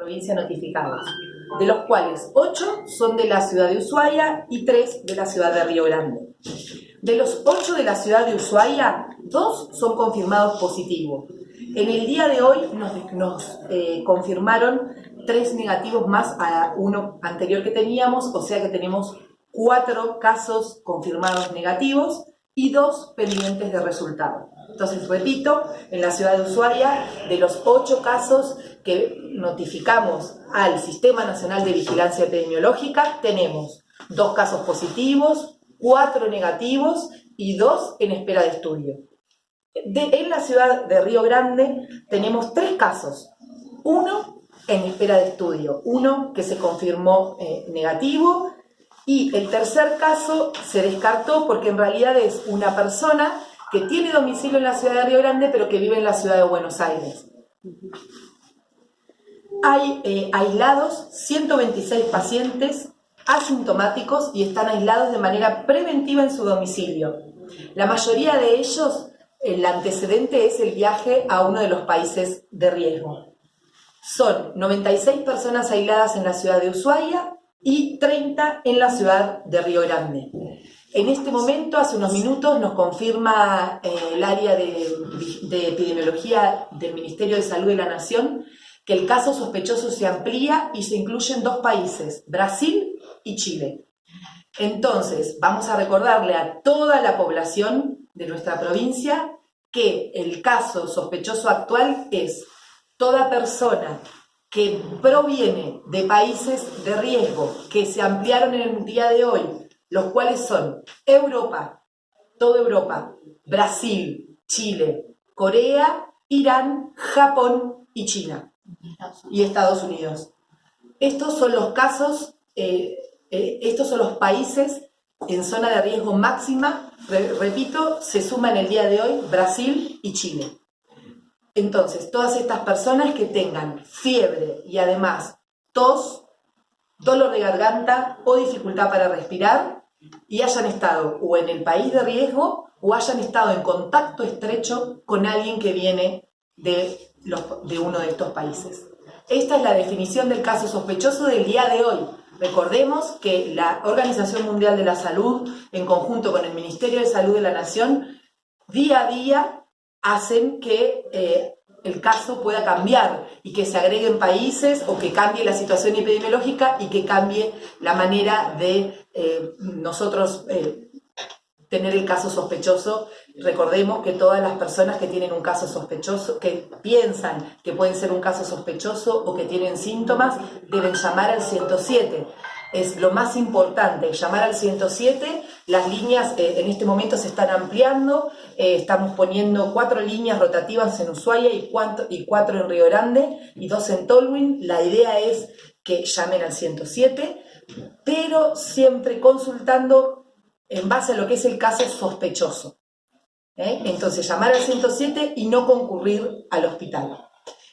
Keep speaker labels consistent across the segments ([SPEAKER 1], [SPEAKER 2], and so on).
[SPEAKER 1] provincia notificados, de los cuales 8 son de la ciudad de Ushuaia y 3 de la ciudad de Río Grande. De los 8 de la ciudad de Ushuaia, 2 son confirmados positivos. En el día de hoy nos confirmaron 3 negativos más a uno anterior que teníamos, o sea que tenemos 4 casos confirmados negativos y 2 pendientes de resultado. Entonces, repito, en la ciudad de Ushuaia, de los 8 casos que notificamos al Sistema Nacional de Vigilancia Epidemiológica, tenemos 2 casos positivos, 4 negativos y 2 en espera de estudio. En la ciudad de Río Grande tenemos 3 casos, 1 en espera de estudio, 1 que se confirmó negativo, y el tercer caso se descartó porque en realidad es una persona que tiene domicilio en la ciudad de Río Grande pero que vive en la ciudad de Buenos Aires. Hay aislados 126 pacientes asintomáticos y están aislados de manera preventiva en su domicilio. La mayoría de ellos, el antecedente es el viaje a uno de los países de riesgo. Son 96 personas aisladas en la ciudad de Ushuaia y 30 en la ciudad de Río Grande. En este momento, hace unos minutos, nos confirma el área de epidemiología del Ministerio de Salud de la Nación que el caso sospechoso se amplía y se incluyen 2 países, Brasil y Chile. Entonces, vamos a recordarle a toda la población de nuestra provincia que el caso sospechoso actual es toda persona que proviene de países de riesgo que se ampliaron en el día de hoy, los cuales son Europa, toda Europa, Brasil, Chile, Corea, Irán, Japón y China y Estados Unidos. Estos son los casos, estos son los países en zona de riesgo máxima, repito, se suman el día de hoy Brasil y Chile. Entonces, todas estas personas que tengan fiebre y además tos, dolor de garganta o dificultad para respirar y hayan estado o en el país de riesgo o hayan estado en contacto estrecho con alguien que viene de uno de estos países. Esta es la definición del caso sospechoso del día de hoy. Recordemos que la Organización Mundial de la Salud, en conjunto con el Ministerio de Salud de la Nación, día a día hacen que el caso pueda cambiar y que se agreguen países o que cambie la situación epidemiológica y que cambie la manera de nosotros tener el caso sospechoso. Recordemos que todas las personas que tienen un caso sospechoso, que piensan que pueden ser un caso sospechoso o que tienen síntomas, deben llamar al 107. Es lo más importante, llamar al 107. Las líneas en este momento se están ampliando, estamos poniendo 4 líneas rotativas en Ushuaia y 4 en Río Grande y 2 en Tolwyn. La idea es que llamen al 107, pero siempre consultando en base a lo que es el caso sospechoso. Entonces, llamar al 107 y no concurrir al hospital.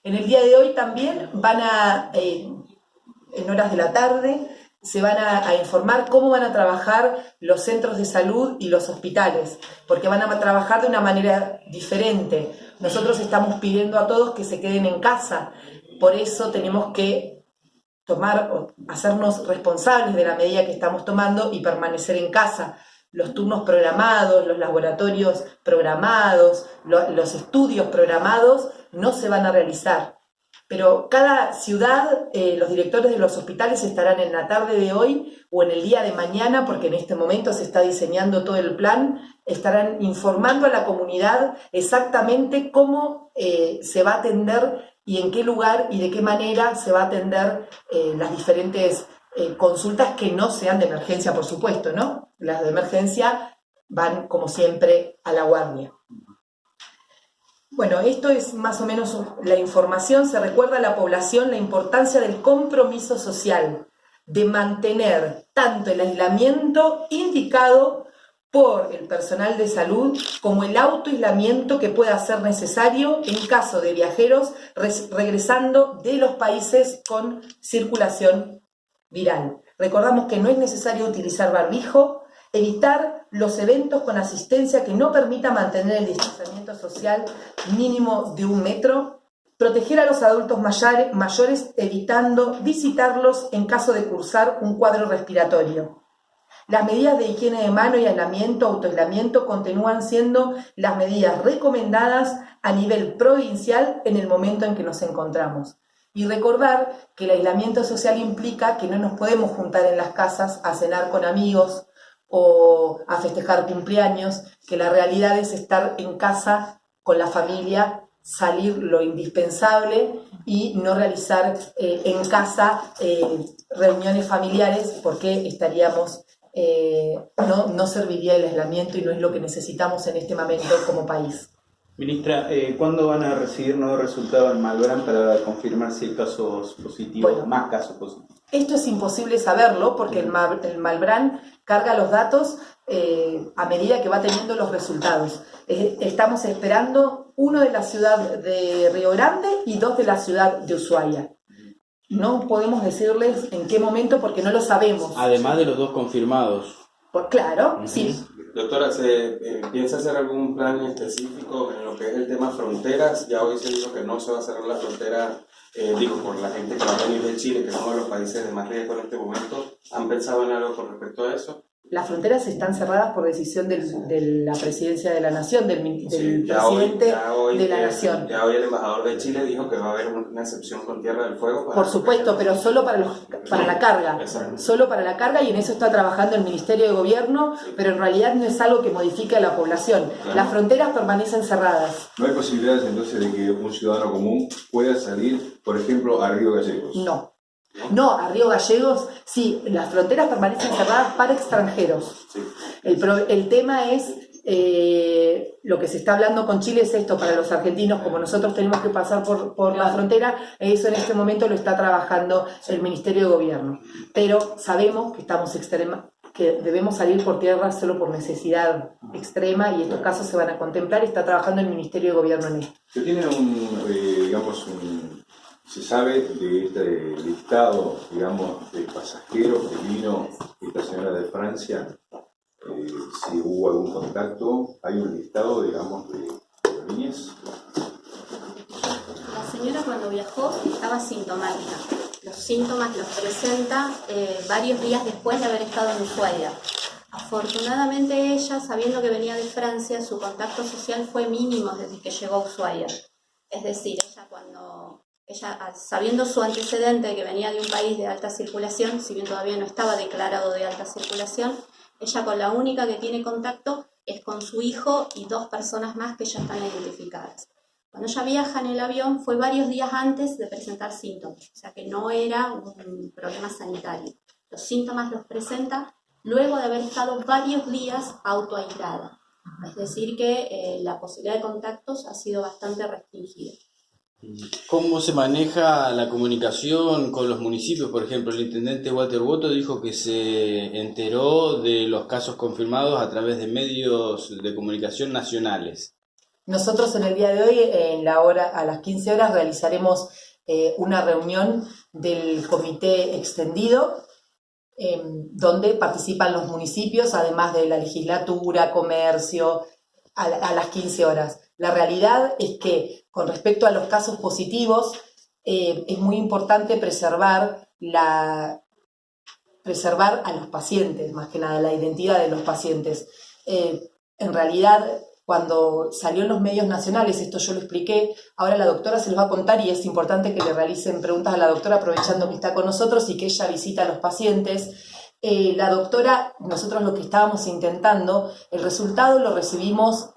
[SPEAKER 1] En el día de hoy también en horas de la tarde, se van a informar cómo van a trabajar los centros de salud y los hospitales, porque van a trabajar de una manera diferente. Nosotros estamos pidiendo a todos que se queden en casa, por eso tenemos que hacernos responsables de la medida que estamos tomando y permanecer en casa. Los turnos programados, los laboratorios programados, los estudios programados no se van a realizar. Pero cada ciudad, los directores de los hospitales estarán en la tarde de hoy o en el día de mañana, porque en este momento se está diseñando todo el plan, estarán informando a la comunidad exactamente cómo se va a atender y en qué lugar y de qué manera se va a atender las diferentes consultas que no sean de emergencia, por supuesto, ¿no? Las de emergencia van, como siempre, a la guardia. Bueno, esto es más o menos la información. Se recuerda a la población la importancia del compromiso social, de mantener tanto el aislamiento indicado por el personal de salud como el autoaislamiento que pueda ser necesario en caso de viajeros regresando de los países con circulación viral. Recordamos que no es necesario utilizar barbijo, evitar los eventos con asistencia que no permita mantener el distanciamiento social mínimo de 1 metro, Proteger a los adultos mayores evitando visitarlos en caso de cursar un cuadro respiratorio. Las medidas de higiene de mano y autoaislamiento continúan siendo las medidas recomendadas a nivel provincial en el momento en que nos encontramos. Y recordar que el aislamiento social implica que no nos podemos juntar en las casas a cenar con amigos o a festejar cumpleaños, que la realidad es estar en casa con la familia, salir lo indispensable y no realizar en casa reuniones familiares porque estaríamos, no serviría el aislamiento y no es lo que necesitamos en este momento como país.
[SPEAKER 2] Ministra, ¿cuándo van a recibir nuevos resultados en Malbrán para confirmar si hay casos positivos,
[SPEAKER 1] bueno,
[SPEAKER 2] más casos positivos?
[SPEAKER 1] Esto es imposible saberlo porque el Malbrán carga los datos a medida que va teniendo los resultados. Estamos esperando uno de la ciudad de Río Grande y 2 de la ciudad de Ushuaia. No podemos decirles en qué momento porque no lo sabemos.
[SPEAKER 3] Además de los 2 confirmados.
[SPEAKER 1] Pues claro, sí.
[SPEAKER 4] Doctora, ¿se piensa hacer algún plan específico en lo que es el tema fronteras? Ya hoy se dijo que no se va a cerrar la frontera, por la gente que va a venir de Chile, que es uno de los países de más riesgo en este momento. ¿Han pensado en algo con respecto a eso?
[SPEAKER 1] Las fronteras están cerradas por decisión de la Presidencia de la Nación, del presidente de la Nación.
[SPEAKER 4] Ya hoy el embajador de Chile dijo que va a haber una excepción con Tierra del Fuego.
[SPEAKER 1] Por supuesto, pero solo para la carga.
[SPEAKER 4] Exacto.
[SPEAKER 1] Solo para la carga, y en eso está trabajando el Ministerio de Gobierno, pero en realidad no es algo que modifique a la población.
[SPEAKER 4] Claro.
[SPEAKER 1] Las fronteras permanecen cerradas.
[SPEAKER 5] ¿No hay posibilidades entonces de que un ciudadano común pueda salir, por ejemplo, a Río Gallegos?
[SPEAKER 1] No, a Río Gallegos, sí, las fronteras permanecen cerradas para extranjeros.
[SPEAKER 4] Sí.
[SPEAKER 1] El tema es, lo que se está hablando con Chile es esto, para los argentinos, como nosotros tenemos que pasar por la frontera, eso en este momento lo está trabajando el Ministerio de Gobierno. Pero sabemos que que debemos salir por tierra solo por necesidad extrema y estos casos se van a contemplar, está trabajando el Ministerio de Gobierno en esto.
[SPEAKER 5] ¿Se tiene se sabe de este listado, de pasajeros que vino esta señora de Francia? Si hubo algún contacto, hay un listado, de líneas.
[SPEAKER 6] La señora cuando viajó estaba sintomática. Los síntomas los presenta varios días después de haber estado en Ushuaia. Afortunadamente ella, sabiendo que venía de Francia, su contacto social fue mínimo desde que llegó a Ushuaia. Es decir, ella, sabiendo su antecedente, que venía de un país de alta circulación, si bien todavía no estaba declarado de alta circulación, ella con la única que tiene contacto es con su hijo y 2 personas más que ya están identificadas. Cuando ella viaja en el avión fue varios días antes de presentar síntomas, o sea que no era un problema sanitario. Los síntomas los presenta luego de haber estado varios días autoaislada. Es decir que la posibilidad de contactos ha sido bastante restringida.
[SPEAKER 3] ¿Cómo se maneja la comunicación con los municipios? Por ejemplo, el intendente Walter Boto dijo que se enteró de los casos confirmados a través de medios de comunicación nacionales.
[SPEAKER 1] Nosotros en el día de hoy, a las 15 horas, realizaremos una reunión del comité extendido, donde participan los municipios, además de la legislatura, comercio, a las 15 horas. La realidad es que con respecto a los casos positivos, es muy importante preservar a los pacientes, más que nada la identidad de los pacientes. En realidad, cuando salió en los medios nacionales, esto yo lo expliqué, ahora la doctora se los va a contar y es importante que le realicen preguntas a la doctora aprovechando que está con nosotros y que ella visita a los pacientes. La doctora, nosotros lo que estábamos intentando, el resultado lo recibimos,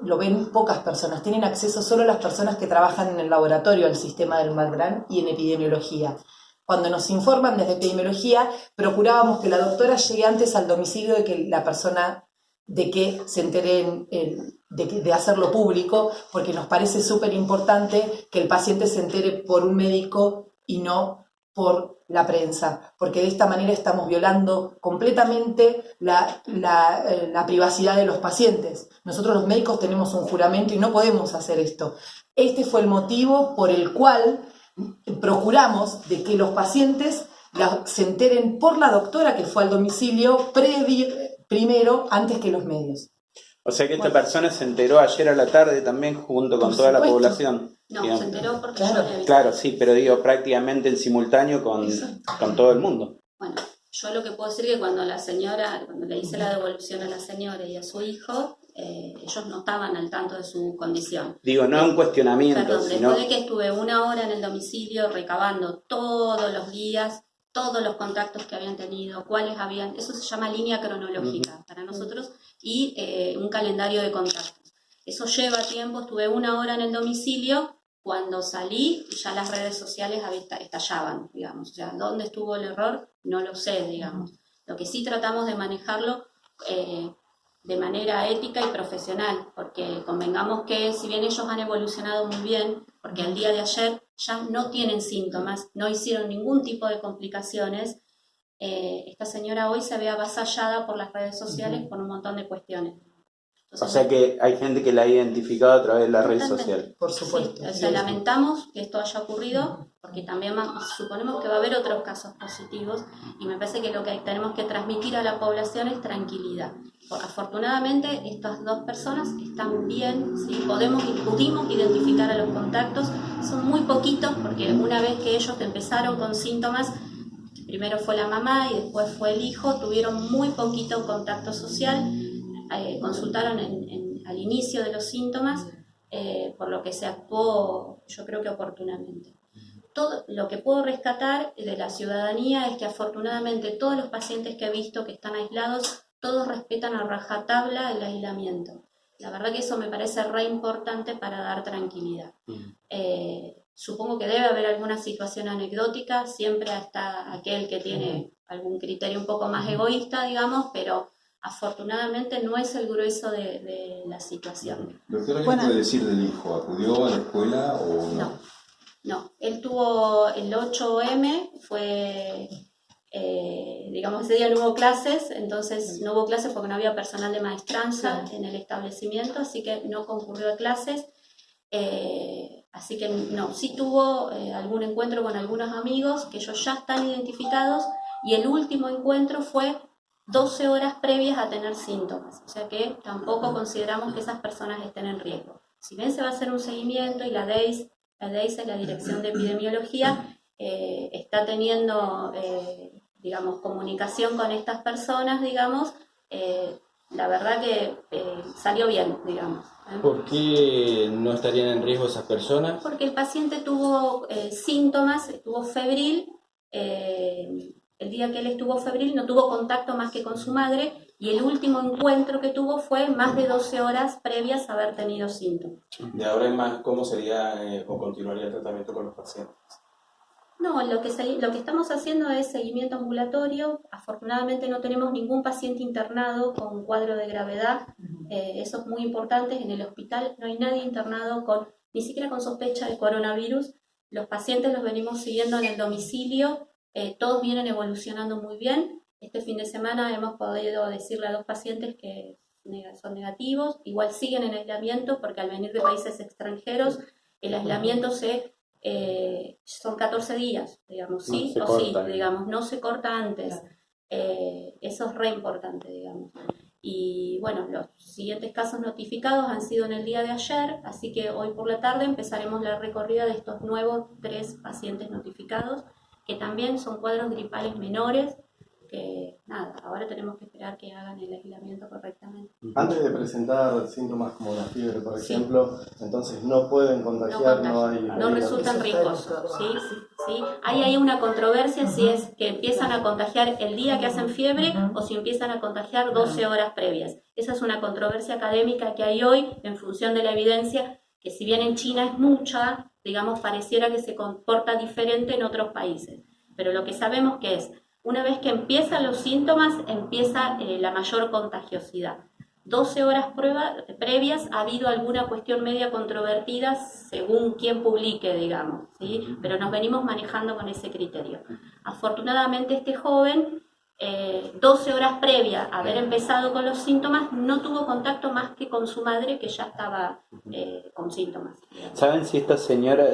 [SPEAKER 1] lo ven pocas personas, tienen acceso solo las personas que trabajan en el laboratorio al sistema del Malbrán y en epidemiología. Cuando nos informan desde epidemiología, procurábamos que la doctora llegue antes al domicilio de que la persona, de que se enteren, de hacerlo público, porque nos parece súper importante que el paciente se entere por un médico y no por la prensa, porque de esta manera estamos violando completamente la privacidad de los pacientes. Nosotros los médicos tenemos un juramento y no podemos hacer esto. Este fue el motivo por el cual procuramos de que los pacientes se enteren por la doctora que fue al domicilio primero, antes que los medios.
[SPEAKER 2] O sea que esta persona se enteró ayer a la tarde también junto con
[SPEAKER 1] Por
[SPEAKER 2] toda la
[SPEAKER 1] supuesto.
[SPEAKER 2] población.
[SPEAKER 6] No,
[SPEAKER 2] digamos.
[SPEAKER 6] se enteró porque
[SPEAKER 1] Claro,
[SPEAKER 6] yo le avisé.
[SPEAKER 2] Claro, sí, pero digo prácticamente en simultáneo con todo el mundo.
[SPEAKER 6] Bueno, yo lo que puedo decir es que cuando le hice la devolución a la señora y a su hijo, ellos no estaban al tanto de su condición.
[SPEAKER 2] Digo, no un cuestionamiento,
[SPEAKER 6] Perdón,
[SPEAKER 2] sino...
[SPEAKER 6] después de que estuve 1 hora en el domicilio recabando todos los días, todos los contactos que habían tenido, cuáles habían, eso se llama línea cronológica para nosotros, y un calendario de contactos. Eso lleva tiempo, estuve 1 hora en el domicilio, cuando salí ya las redes sociales estallaban, digamos. O sea, ¿dónde estuvo el error? No lo sé, digamos. Lo que sí tratamos de manejarlo de manera ética y profesional, porque convengamos que si bien ellos han evolucionado muy bien, porque al día de ayer ya no tienen síntomas, no hicieron ningún tipo de complicaciones, esta señora hoy se ve avasallada por las redes sociales por un montón de cuestiones. Entonces,
[SPEAKER 2] O sea que hay gente que la ha identificado a través de las redes
[SPEAKER 6] totalmente.
[SPEAKER 2] sociales.
[SPEAKER 1] Por supuesto.
[SPEAKER 6] Sí, o sea, lamentamos que esto haya ocurrido, porque también suponemos que va a haber otros casos positivos, y me parece que lo que tenemos que transmitir a la población es tranquilidad. Afortunadamente, estas 2 personas están bien, ¿sí? Pudimos identificar a los contactos, son muy poquitos, porque una vez que ellos empezaron con síntomas, primero fue la mamá y después fue el hijo, tuvieron muy poquito contacto social, consultaron al inicio de los síntomas, por lo que se actuó, yo creo que oportunamente. Todo lo que puedo rescatar de la ciudadanía es que afortunadamente todos los pacientes que he visto que están aislados, todos respetan a rajatabla el aislamiento. La verdad que eso me parece re importante para dar tranquilidad. Supongo que debe haber alguna situación anecdótica, siempre está aquel que tiene algún criterio un poco más egoísta, digamos, pero afortunadamente no es el grueso de la situación.
[SPEAKER 5] Doctora, ¿qué puede decir del hijo? ¿Acudió a la escuela o no?
[SPEAKER 6] No, él tuvo el 8M, fue, digamos, ese día no hubo clases, entonces no hubo clases porque no había personal de maestranza en el establecimiento, así que no concurrió a clases. Así que no, sí tuvo algún encuentro con algunos amigos que ellos ya están identificados, y el último encuentro fue 12 horas previas a tener síntomas, o sea que tampoco consideramos que esas personas estén en riesgo. Si bien se va a hacer un seguimiento y la DEIS es la Dirección de Epidemiología, está teniendo, digamos, comunicación con estas personas, digamos, la verdad que salió bien, digamos.
[SPEAKER 3] ¿Por qué no estarían en riesgo esas personas?
[SPEAKER 6] Porque el paciente tuvo síntomas, estuvo febril, el día que él estuvo febril no tuvo contacto más que con su madre, y el último encuentro que tuvo fue más de 12 horas previas a haber tenido síntomas.
[SPEAKER 4] De ahora en más, ¿cómo sería o continuaría el tratamiento con los pacientes?
[SPEAKER 6] No, lo que estamos haciendo es seguimiento ambulatorio. Afortunadamente no tenemos ningún paciente internado con cuadro de gravedad. Eso es muy importante. En el hospital no hay nadie internado ni siquiera con sospecha de coronavirus. Los pacientes los venimos siguiendo en el domicilio. Todos vienen evolucionando muy bien. Este fin de semana hemos podido decirle a 2 pacientes que son negativos. Igual siguen en aislamiento porque al venir de países extranjeros el aislamiento son 14 días, digamos, sí o sí, digamos, no se corta antes. Eso es re importante, digamos. Y bueno, los siguientes casos notificados han sido en el día de ayer, así que hoy por la tarde empezaremos la recorrida de estos nuevos 3 pacientes notificados, que también son cuadros gripales menores, que nada, ahora tenemos que esperar que hagan el aislamiento correctamente.
[SPEAKER 7] Antes de presentar síntomas como la fiebre, por
[SPEAKER 6] Sí.
[SPEAKER 7] ejemplo, entonces no pueden contagiar,
[SPEAKER 6] no resultan riesgosos, ¿sí? Ahí hay una controversia si es que empiezan a contagiar el día que hacen fiebre o si empiezan a contagiar 12 horas previas. Esa es una controversia académica que hay hoy en función de la evidencia, que si bien en China es mucha, digamos, pareciera que se comporta diferente en otros países. Pero lo que sabemos que es, una vez que empiezan los síntomas, empieza la mayor contagiosidad. 12 horas previas ha habido alguna cuestión media controvertida según quien publique, digamos, ¿sí? Pero nos venimos manejando con ese criterio. Afortunadamente este joven, 12 horas previa a haber empezado con los síntomas, no tuvo contacto más que con su madre, que ya estaba con síntomas.
[SPEAKER 2] ¿Saben si esta señora